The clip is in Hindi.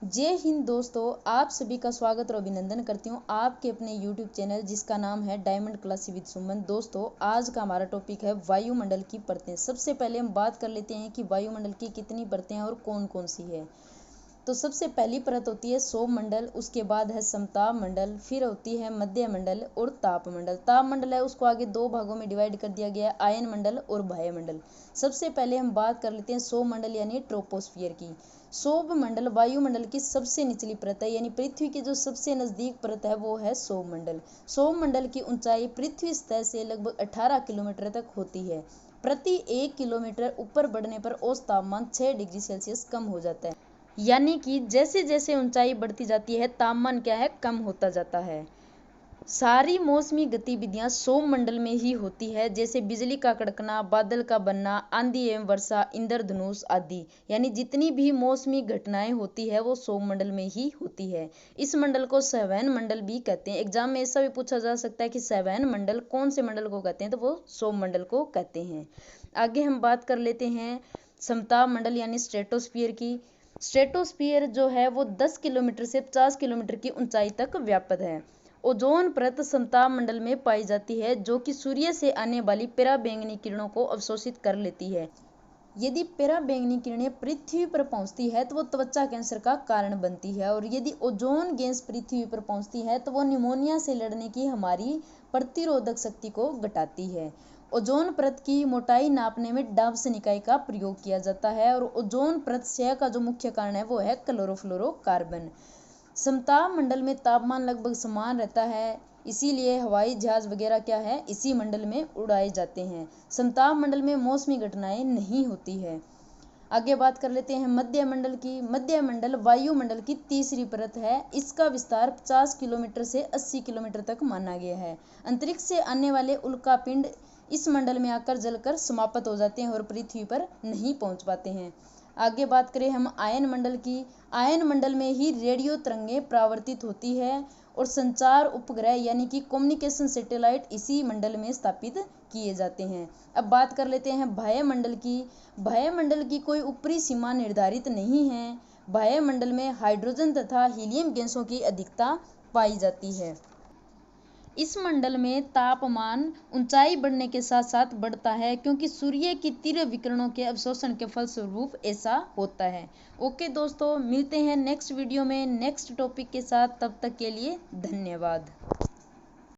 जय हिंद दोस्तों, आप सभी का स्वागत और अभिनंदन करती हूँ आपके अपने YouTube चैनल जिसका नाम है डायमंड क्लासी विद सुमन। दोस्तों, आज का हमारा टॉपिक है वायुमंडल की परतें। सबसे पहले हम बात कर लेते हैं कि वायुमंडल की कितनी परतें हैं और कौन कौन सी है। तो सबसे पहली परत होती है सौमंडल, उसके बाद है समताप मंडल, फिर होती है मध्य मंडल और तापमंडल। तापमंडल है उसको आगे दो भागों में डिवाइड कर दिया गया है, आयन मंडल और वायुमंडल। सबसे पहले हम बात कर लेते हैं सौमंडल यानी ट्रोपोस्फियर की। सौरमंडल वायुमंडल की सबसे निचली परत है, यानी पृथ्वी के जो सबसे नजदीक परत है वो है सौरमंडल। सौरमंडल की ऊंचाई पृथ्वी सतह से लगभग 18 किलोमीटर तक होती है। प्रति 1 किलोमीटर ऊपर बढ़ने पर औसत तापमान 6 डिग्री सेल्सियस कम हो जाता है। यानी कि जैसे जैसे ऊंचाई बढ़ती जाती है तापमान क्या है, कम होता जाता है। सारी मौसमी गतिविधियां सौरमंडल में ही होती है, जैसे बिजली का कड़कना, बादल का बनना, आंधी एवं वर्षा, इंद्रधनुष आदि। यानी जितनी भी मौसमी घटनाएं होती है वो सौरमंडल में ही होती है। इस मंडल को सवैन मंडल भी कहते हैं। एग्जाम में ऐसा भी पूछा जा सकता है कि सवैन मंडल कौन से मंडल को कहते हैं, तो वो सौरमंडल को कहते हैं। आगे हम बात कर लेते हैं समताप मंडल यानी स्ट्रेटोस्फियर की। स्ट्रेटोस्फियर जो है वो 10 किलोमीटर से 50 किलोमीटर की ऊंचाई तक व्याप्त है। ओजोन परत समताप मंडल में पाई जाती है, जो कि सूर्य से आने वाली पराबैंगनी किरणों को अवशोषित कर लेती है। यदि पराबैंगनी किरणें पृथ्वी पर पहुंचती है तो वो त्वचा कैंसर का कारण बनती है, और यदि ओजोन गैस पृथ्वी पर पहुंचती है तो वो निमोनिया से लड़ने की हमारी प्रतिरोधक शक्ति को घटाती है। ओजोन परत की मोटाई नापने में डाब्सन इकाई का प्रयोग किया जाता है, और ओजोन परत क्षय का जो मुख्य कारण है वो है क्लोरोफ्लोरोकार्बन। समताप मंडल में तापमान लगभग समान रहता है, इसीलिए हवाई जहाज वगैरह क्या है, इसी मंडल में उड़ाए जाते हैं। समताप मंडल में मौसमी घटनाएं नहीं होती है। आगे बात कर लेते हैं मध्य मंडल की। मध्य मंडल वायुमंडल की तीसरी परत है। इसका विस्तार 50 किलोमीटर से 80 किलोमीटर तक माना गया है। अंतरिक्ष से आने वाले उल्कापिंड इस मंडल में आकर जलकर समाप्त हो जाते हैं और पृथ्वी पर नहीं पहुंच पाते हैं। आगे बात करें हम आयन मंडल की। आयन मंडल में ही रेडियो तरंगें परावर्तित होती है और संचार उपग्रह यानी कि कम्युनिकेशन सैटेलाइट इसी मंडल में स्थापित किए जाते हैं। अब बात कर लेते हैं बाह्य मंडल की। बाह्य मंडल की कोई ऊपरी सीमा निर्धारित नहीं है। बाह्य मंडल में हाइड्रोजन तथा हीलियम गैसों की अधिकता पाई जाती है। इस मंडल में तापमान ऊंचाई बढ़ने के साथ साथ बढ़ता है, क्योंकि सूर्य की तीव्र विकिरणों के अवशोषण के फलस्वरूप ऐसा होता है। ओके दोस्तों, मिलते हैं नेक्स्ट वीडियो में नेक्स्ट टॉपिक के साथ। तब तक के लिए धन्यवाद।